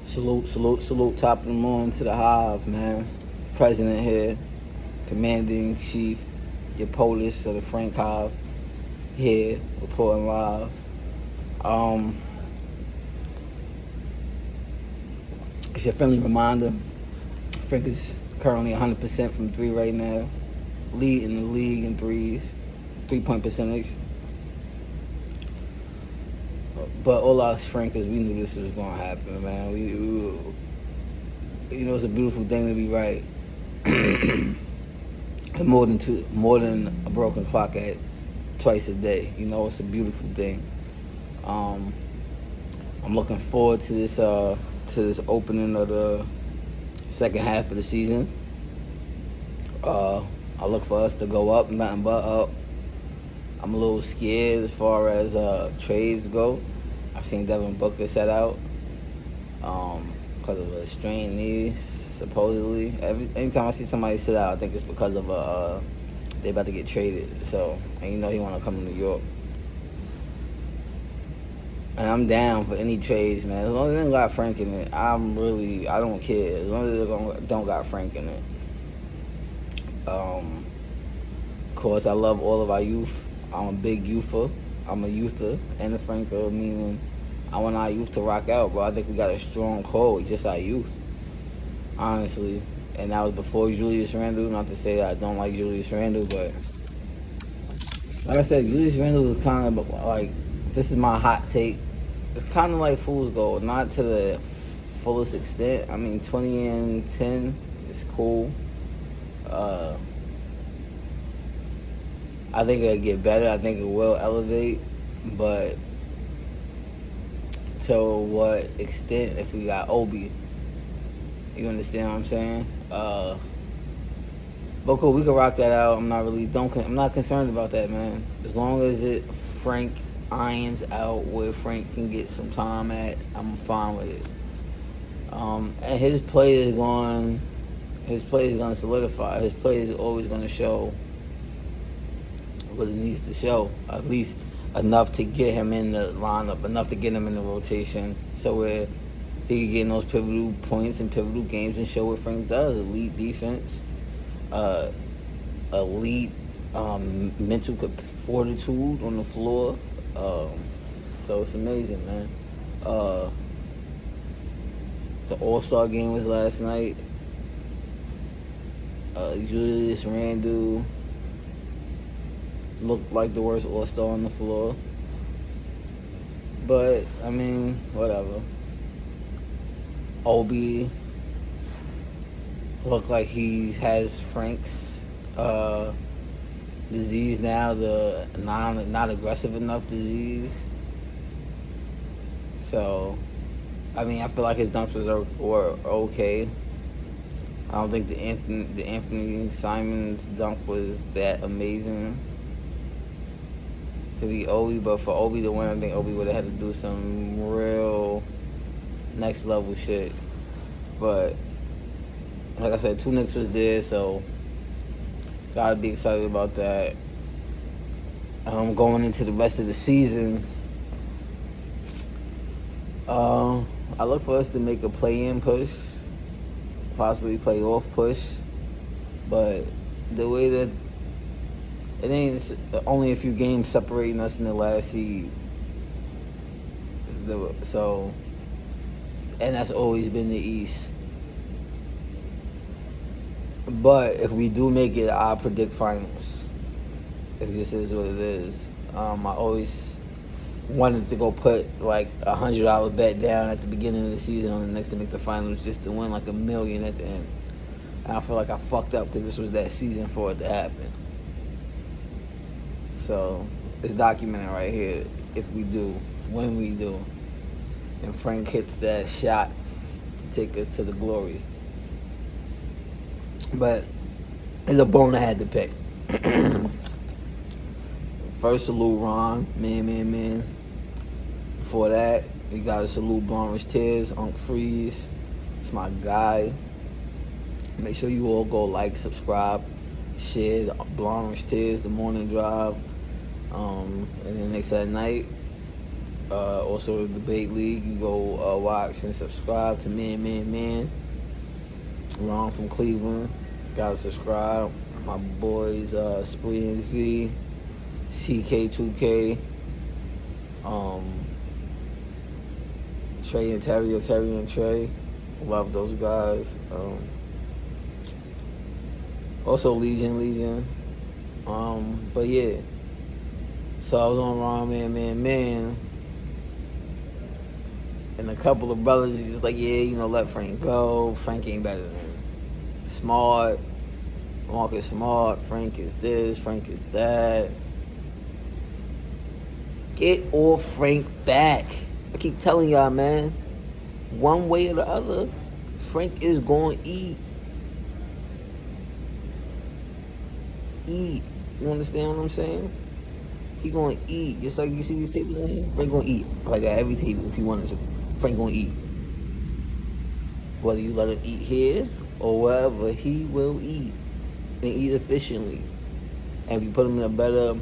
Salute, top of the morning to the hive, man. President here, commanding chief, your POTUS of the Frank Hive, here, reporting live. It's your friendly reminder. Frank is currently 100% from three right now, leading the league in threes, 3-point percentage. But all us Frankers, we knew this was going to happen, man. We it's a beautiful thing to be right. And more than a broken clock at twice a day. It's a beautiful thing. I'm looking forward to this opening of the second half of the season. I look for us to go up, nothing but up. I'm a little scared as far as trades go. I've seen Devin Booker set out because of a strained knee, supposedly. Anytime I see somebody sit out, I think it's because of they about to get traded. So, and he want to come to New York. And I'm down for any trades, man. As long as they don't got Frank in it, I don't care. As long as they don't got Frank in it. Of course, I love all of our youth. I'm a big youther. I'm a youther and a Franco, meaning I want our youth to rock out, bro. I think we got a strong core with just our youth, honestly. And that was before Julius Randle. Not to say that I don't like Julius Randle, but like I said, Julius Randle is kind of like, this is my hot take. It's kind of like fool's gold, not to the fullest extent. I mean, 20 and 10 is cool. I think it'll get better. I think it will elevate, but to what extent if we got Obi? You understand what I'm saying? But cool, we can rock that out. I'm not concerned about that, man. As long as Frank irons out where Frank can get some time at, I'm fine with it. And his play is going to solidify. His play is always going to show what it needs to show, at least enough to get him in the lineup, enough to get him in the rotation, so where he can get in those pivotal points and pivotal games and show what Frank does. Elite defense, elite mental fortitude on the floor. So it's amazing, man. The Allstar game was last night. Julius Randle looked like the worst All-Star on the floor. But, I mean, whatever. Obi looked like he has Frank's disease now, the not aggressive enough disease. So, I mean, I feel like his dunks were okay. I don't think the Anthony Simons dunk was that amazing to be Obi, but for Obi to win, I think Obi would have had to do some real next level shit. But like I said, 2 Knicks was there, so gotta be excited about that. Going into the rest of the season, I look for us to make a play-in push, possibly play-off push, but the way that it ain't only a few games separating us in the last seed. So, and that's always been the East. But if we do make it, I predict finals. It just is what it is. I always wanted to go put like $100 bet down at the beginning of the season on the Knicks to make the finals, just to win like $1 million at the end. And I feel like I fucked up because this was that season for it to happen. So it's documented right here. If we do, when we do, and Frank hits that shot to take us to the glory. But it's a bone I had to pick. First, salute Ron, man. Before that, we gotta salute Blondish Tears, Unc Freeze. It's my guy. Make sure you all go like, subscribe, share Blondish Tears, The Morning Drive. And then next at night, Also, the Debate League. You go watch and subscribe to Man. Ron from Cleveland. Gotta subscribe. My boys, Spree and Z, CK2K, Trey and Terry and Trey. Love those guys. Also Legion. But yeah. So I was on Ron Man. And a couple of brothers is just like, yeah, let Frank go. Frank ain't better than Smart. Marcus Smart. Frank is this. Frank is that. Get off Frank back. I keep telling y'all, man. One way or the other, Frank is going to eat. You understand what I'm saying? He going to eat. Just like you see these tables in here, Frank going to eat. Like at every table if he wanted to. Frank going to eat. Whether you let him eat here or wherever, he will eat. And eat efficiently. And if you put him in a better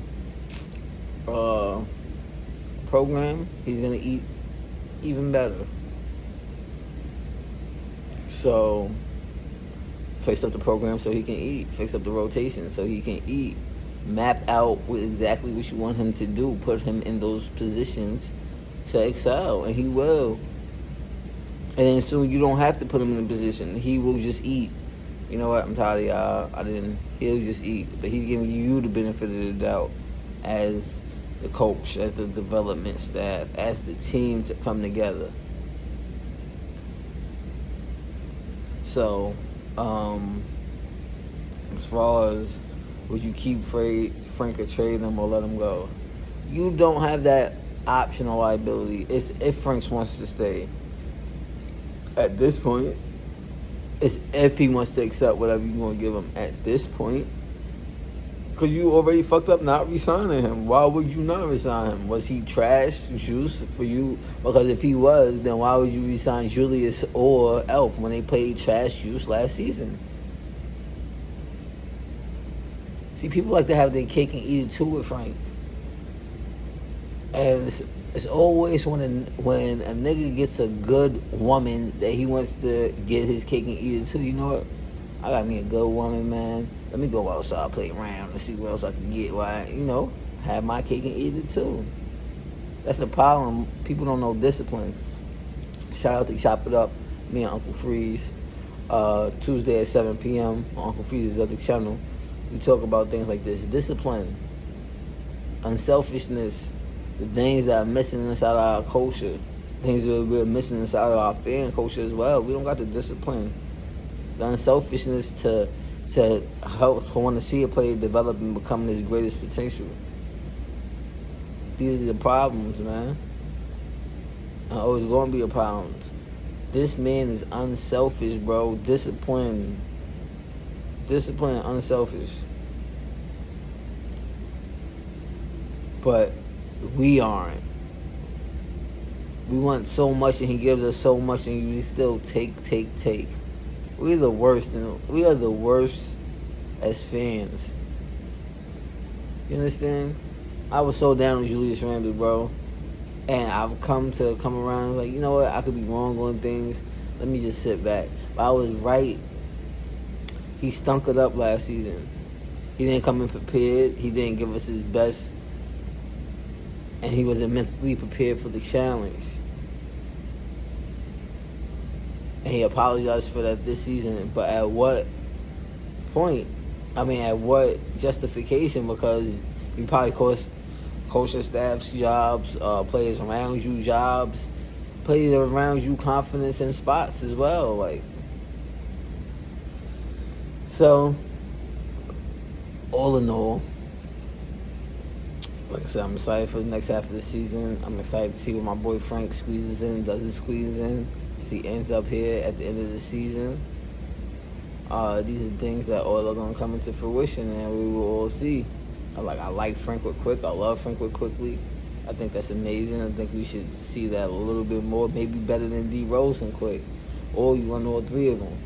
program, he's going to eat even better. So, fix up the program so he can eat. Fix up the rotation so he can eat. Map out exactly what you want him to do. Put him in those positions to excel, and he will. And then soon you don't have to put him in a position. He will just eat. You know what? I'm tired of y'all. He'll just eat. But he's giving you the benefit of the doubt as the coach, as the development staff, as the team to come together. So, as far as would you keep Frank or trade him or let him go? You don't have that option or liability. It's if Frank wants to stay. At this point, it's if he wants to accept whatever you're going to give him at this point. Because you already fucked up not re-signing him. Why would you not re-sign him? Was he trash juice for you? Because if he was, then why would you re-sign Julius or Elf when they played trash juice last season? See, people like to have their cake and eat it too with Frank. And it's always when a nigga gets a good woman that he wants to get his cake and eat it too. You know what? I got me a good woman, man. Let me go outside, play around, and see what else I can get. Why, have my cake and eat it too. That's the problem. People don't know discipline. Shout out to Chop It Up, me and Uncle Freeze. Tuesday at 7 p.m. on Uncle Freeze's other channel. We talk about things like this. Discipline. Unselfishness. The things that are missing inside of our culture. Things that we're missing inside of our fan culture as well. We don't got the discipline. The unselfishness to help to want to see a player develop and become his greatest potential. These are the problems, man. And always going to be a problem. This man is unselfish, bro. Discipline and unselfish. But we aren't. We want so much and he gives us so much and we still take. We're the worst. We are the worst as fans. You understand? I was so down with Julius Randle, bro. And I've come around like, you know what? I could be wrong on things. Let me just sit back. But I was right. He stunk it up last season. He didn't come in prepared. He didn't give us his best. And he wasn't mentally prepared for the challenge. And he apologized for that this season. But at what point? At what justification? Because you probably cost coaching staffs jobs, players around you jobs, players around you confidence in spots as well. So, all in all, like I said, I'm excited for the next half of the season. I'm excited to see what my boy Frank squeezes in, doesn't squeeze in. If he ends up here at the end of the season, these are things that all are going to come into fruition, and we will all see. I like Frank with Quick. I love Frank with Quickly. I think that's amazing. I think we should see that a little bit more, maybe better than D Rose and Quick, or you want all three of them.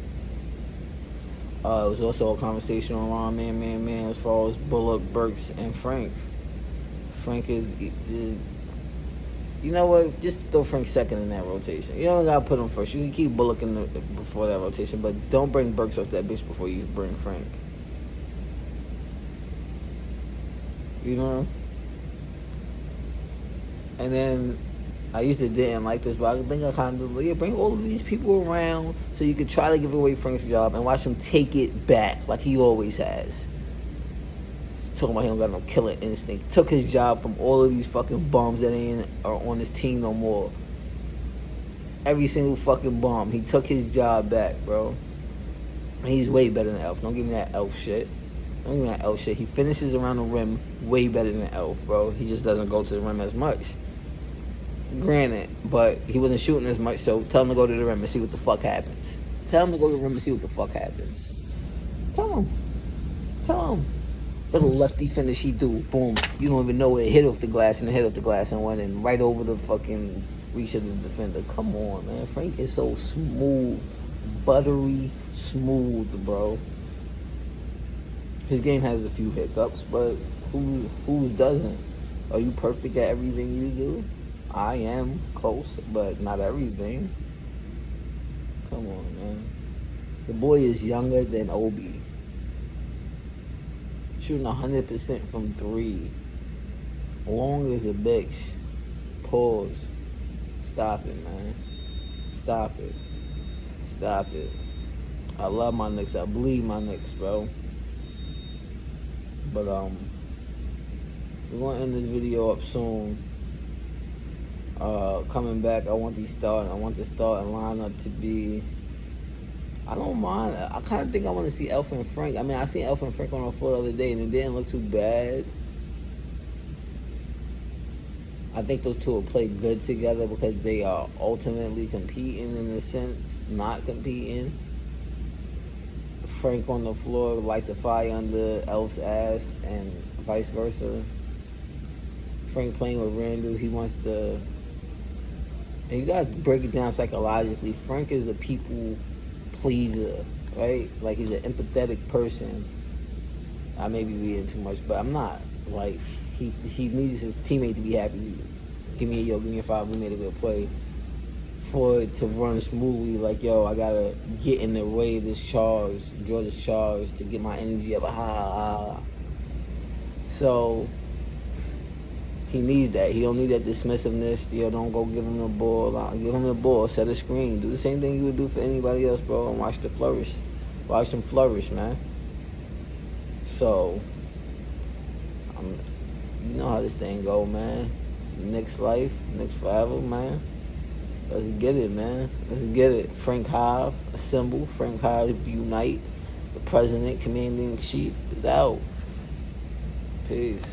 It was also a conversation on Man as far as Bullock, Burks, and Frank. Frank is You know what? Just throw Frank second in that rotation. You don't gotta put him first. You can keep Bullock before that rotation, but don't bring Burks off that bitch before you bring Frank. You know? And then I used to didn't like this, but I think I kind of do. Yeah, bring all of these people around so you could try to give away Frank's job and watch him take it back like he always has. He's talking about he don't got no killer instinct. Took his job from all of these fucking bums that are on this team no more. Every single fucking bum. He took his job back, bro. And he's way better than Elf. Don't give me that Elf shit. Don't give me that Elf shit. He finishes around the rim way better than Elf, bro. He just doesn't go to the rim as much. Granted, but he wasn't shooting as much, so tell him to go to the rim and see what the fuck happens. Tell him to go to the rim and see what the fuck happens. Tell him. Tell him. Little lefty finish he do. Boom. You don't even know it hit off the glass and went in right over the fucking reach of the defender. Come on, man. Frank is so smooth. Buttery smooth, bro. His game has a few hiccups, but whose doesn't? Are you perfect at everything you do? I am close, but not everything. Come on, man. The boy is younger than Obi. Shooting 100% from 3. Long as a bitch. Pause. Stop it, man. Stop it. Stop it. I love my Knicks. I bleed my Knicks, bro. But, we're going to end this video up soon. Coming back, I want the starting lineup to be. I don't mind. I kind of think I want to see Elf and Frank. I mean, I seen Elf and Frank on the floor the other day, and it didn't look too bad. I think those two will play good together because they are ultimately competing in a sense, not competing. Frank on the floor lights a fire under Elf's ass, and vice versa. Frank playing with Randall, he wants to. And you gotta break it down psychologically. Frank is a people pleaser, right? Like, he's an empathetic person. I may be reading too much, but I'm not. Like, he needs his teammate to be happy. Give me a foul, we made a good play. For it to run smoothly, like, yo, I gotta get in the way of this charge, draw this charge to get my energy up. So he needs that. He don't need that dismissiveness. Yo, don't go give him the ball. Give him the ball. Set a screen. Do the same thing you would do for anybody else, bro. And watch them flourish. Watch them flourish, man. So, you know how this thing go, man. Knicks life, Knicks forever, man. Let's get it, man. Let's get it. Frank Hive, assemble. Frank Hive, unite. The president, commanding chief, is out. Peace.